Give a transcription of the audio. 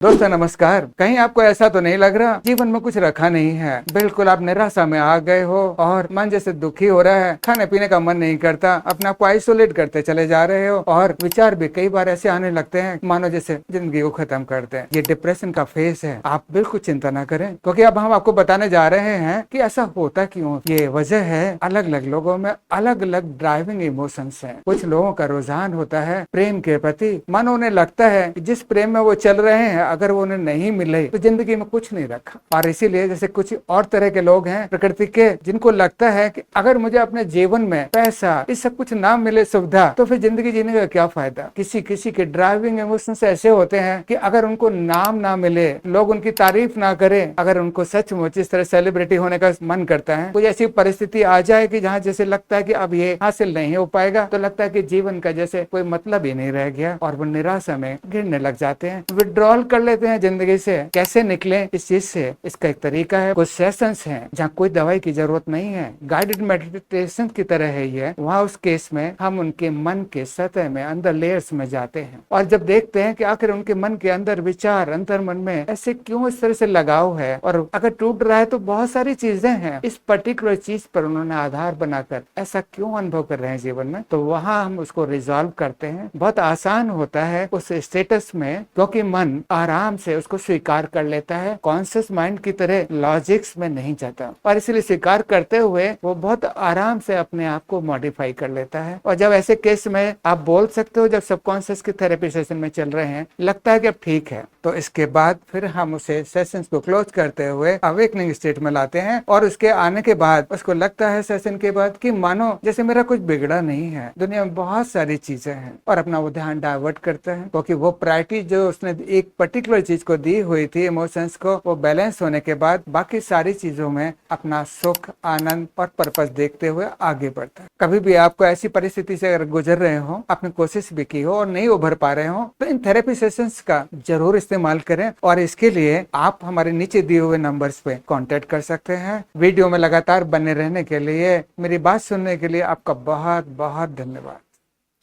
दोस्तों नमस्कार। कहीं आपको ऐसा तो नहीं लग रहा जीवन में कुछ रखा नहीं है, बिल्कुल आप निराशा में आ गए हो और मन जैसे दुखी हो रहा है, खाने पीने का मन नहीं करता, अपने आप को आइसोलेट करते चले जा रहे हो और विचार भी कई बार ऐसे आने लगते हैं मानो जैसे जिंदगी को खत्म कर दें। ये डिप्रेशन का फेज है। आप बिल्कुल चिंता ना करें, क्योंकि अब हम आपको बताने जा रहे हैं कि ऐसा होता क्यों। ये वजह है अलग अलग लोगों में अलग अलग ड्राइविंग इमोशंस हैं। कुछ लोगों का रुझान होता है प्रेम के प्रति, मानो उन्हें लगता है कि जिस प्रेम में वो चल रहे हैं अगर वो उन्हें नहीं मिले तो जिंदगी में कुछ नहीं रखा। और इसीलिए जैसे कुछ और तरह के लोग हैं प्रकृति के, जिनको लगता है कि अगर मुझे अपने जीवन में पैसा ये सब कुछ ना मिले, सुविधा, तो फिर जिंदगी जीने का क्या फायदा। किसी किसी के ड्राइविंग इमोशंस ऐसे होते हैं कि अगर उनको नाम ना मिले, लोग उनकी तारीफ ना करें, अगर उनको सचमुच इस तरह सेलिब्रिटी होने का मन करता है, कोई ऐसी परिस्थिति आ जाए कि जहाँ जैसे लगता है कि अब ये हासिल नहीं हो पाएगा, तो लगता है कि जीवन का जैसे कोई मतलब ही नहीं रह गया और वो निराशा में गिरने लग जाते हैं, विड्रॉल कर लेते हैं जिंदगी से। कैसे निकले इस चीज से, इसका एक तरीका है। कुछ सेशंस हैं जहाँ कोई दवाई की जरूरत नहीं है, गाइडेड मेडिटेशन की तरह है ये। वहाँ उस केस में हम उनके मन के सतह में अंदर लेयर्स में जाते हैं और जब देखते हैं कि आखिर उनके मन के अंदर विचार, अंतर मन में ऐसे क्यों इस तरह से लगाव है, और अगर टूट रहा है तो बहुत सारी चीजें हैं, इस पर्टिकुलर चीज पर उन्होंने आधार बनाकर ऐसा क्यों अनुभव कर रहे हैं जीवन में, तो वहाँ हम उसको रिजॉल्व करते हैं। बहुत आसान होता है उस स्टेटस में, क्योंकि मन आराम से उसको स्वीकार कर लेता है, कॉन्शियस माइंड की तरह लॉजिक्स में नहीं जाता, और इसलिए स्वीकार करते हुए वो बहुत आराम से अपने आप को मॉडिफाई कर लेता है। और जब ऐसे केस में आप बोल सकते हो, जब सबकॉन्शियस की थेरेपी सेशन में चल रहे हैं, लगता है कि अब ठीक है, तो इसके बाद फिर हम उसे सेशंस को क्लोज करते हुए अवेकनिंग स्टेट में लाते हैं। और उसके आने के बाद उसको लगता है सेशन के बाद कि मानो जैसे मेरा कुछ बिगड़ा नहीं है, दुनिया में बहुत सारी चीजें हैं, और अपना वो ध्यान डाइवर्ट करता है, क्योंकि वो प्रायोरिटी जो उसने एक पर्टिकुलर चीज को दी हुई थी, इमोशंस को, वो बैलेंस होने के बाद बाकी सारी चीजों में अपना सुख, आनंद और पर्पस देखते हुए आगे बढ़ता है। कभी भी आपको ऐसी परिस्थिति से अगर गुजर रहे हो, आपने कोशिश भी की हो और नहीं उभर पा रहे हो, तो इन थेरेपी सेशंस का जरूर इस्तेमाल करें। और इसके लिए आप हमारे नीचे दिए हुए नंबर्स पे कांटेक्ट कर सकते हैं। वीडियो में लगातार बने रहने के लिए, मेरी बात सुनने के लिए आपका बहुत बहुत धन्यवाद।